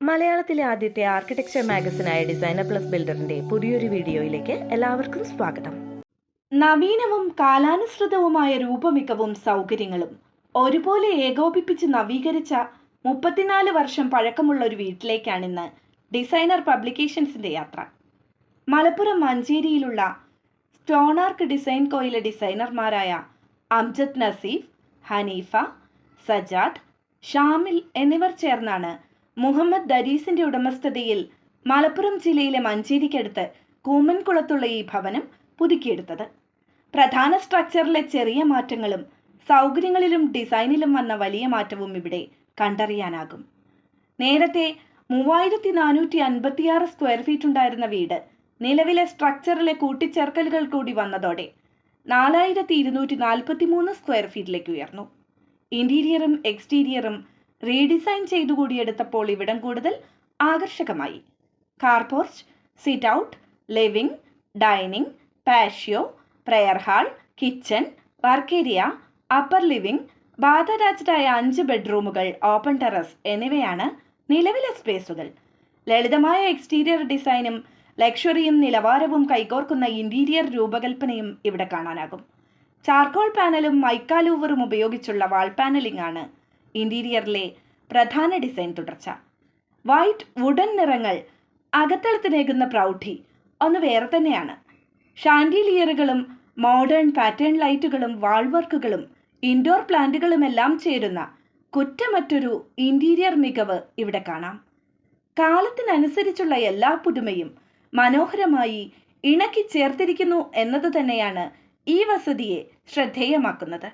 മലയാളത്തിലെ ആദ്യത്തെ architecture മാഗസിനായ designer plus ബിൽഡറിന്റെ പുതിയൊരു വീഡിയോയിലേക്ക് എല്ലാവർക്കും സ്വാഗതം. നവീനവും കാലാനുസൃതവുമായ രൂപമികവും സൗകര്യങ്ങളും ഒരുപോലെ ഏകോപിപ്പിച്ച് നവീകരിച്ച 34 വർഷം പഴക്കമുള്ള ഒരു വീട്ടിലേക്കാണിന്ന് ഡിസൈനർ പബ്ലിക്കേഷൻസിന്റെ യാത്ര. മലപ്പുറം മഞ്ചേരിയിലുള്ള സ്റ്റോണാർക്ക് ഡിസൈൻ കോയിലെ ഡിസൈനർമാരായ അംജദ് നസീഫ്, ഹനീഫ, സജാദ്, ഷാമിൽ എന്നിവർ ചേർന്നാണ് മുഹമ്മദ് ദരീസിന്റെ ഉടമസ്ഥതയിൽ മലപ്പുറം ജില്ലയിലെ മഞ്ചേരിക്കടുത്ത് കൂമൻകുളത്തുള്ള ഈ ഭവനം പുതുക്കിയെടുത്തത്. പ്രധാന സ്ട്രക്ചറിലെ ചെറിയ മാറ്റങ്ങളും സൗകര്യങ്ങളിലും ഡിസൈനിലും വന്ന വലിയ മാറ്റവും ഇവിടെ കണ്ടറിയാനാകും. നേരത്തെ 3456 സ്ക്വയർ ഫീറ്റ് ഉണ്ടായിരുന്ന വീട് നിലവിലെ സ്ട്രക്ചറിലെ കൂട്ടിച്ചേർക്കലുകൾ കൂടി വന്നതോടെ 4243 സ്ക്വയർ ഫീറ്റിലേക്ക് ഉയർന്നു. ഇന്റീരിയറും എക്സ്റ്റീരിയറും റീഡിസൈൻ ചെയ്തു കൂടിയെടുത്തപ്പോൾ ഇവിടം കൂടുതൽ ആകർഷകമായി. Car porch, sit out, living, dining, patio, prayer hall, kitchen, work area, upper living, bath അറ്റാച്ച്ഡായ 5 ബെഡ്റൂമുകൾ, ഓപ്പൺ ടെറസ് എന്നിവയാണ് നിലവിലെ സ്പേസുകൾ. ലളിതമായ എക്സ്റ്റീരിയർ ഡിസൈനും ലക്ഷറിയും നിലവാരവും കൈകോർക്കുന്ന ഇന്റീരിയർ രൂപകൽപ്പനയും ഇവിടെ കാണാനാകും. ചാർക്കോൾ പാനലും മൈക്കാലൂവറും ഉപയോഗിച്ചുള്ള വാൾ പാനലിംഗ് ആണ് ഇന്റീരിയറിലെ പ്രധാന ഡിസൈൻ തുടർച്ച. വൈറ്റ് വുഡൻ നിറങ്ങൾ അകത്തളത്തിനേകുന്ന പ്രൗഢി ഒന്ന് വേറെ തന്നെയാണ്. ഷാൻഡിലിയറുകളും മോഡേൺ പാറ്റേൺ ലൈറ്റുകളും വാൾ വർക്കുകളും ഇൻഡോർ പ്ലാന്റുകളുമെല്ലാം ചേരുന്ന കുറ്റമറ്റൊരു ഇന്റീരിയർ മികവ് ഇവിടെ കാണാം. കാലത്തിനനുസരിച്ചുള്ള എല്ലാ പുതുമയും മനോഹരമായി ഇണക്കി ചേർത്തിരിക്കുന്നു എന്നത് തന്നെയാണ് ഈ വസതിയെ ശ്രദ്ധേയമാക്കുന്നത്.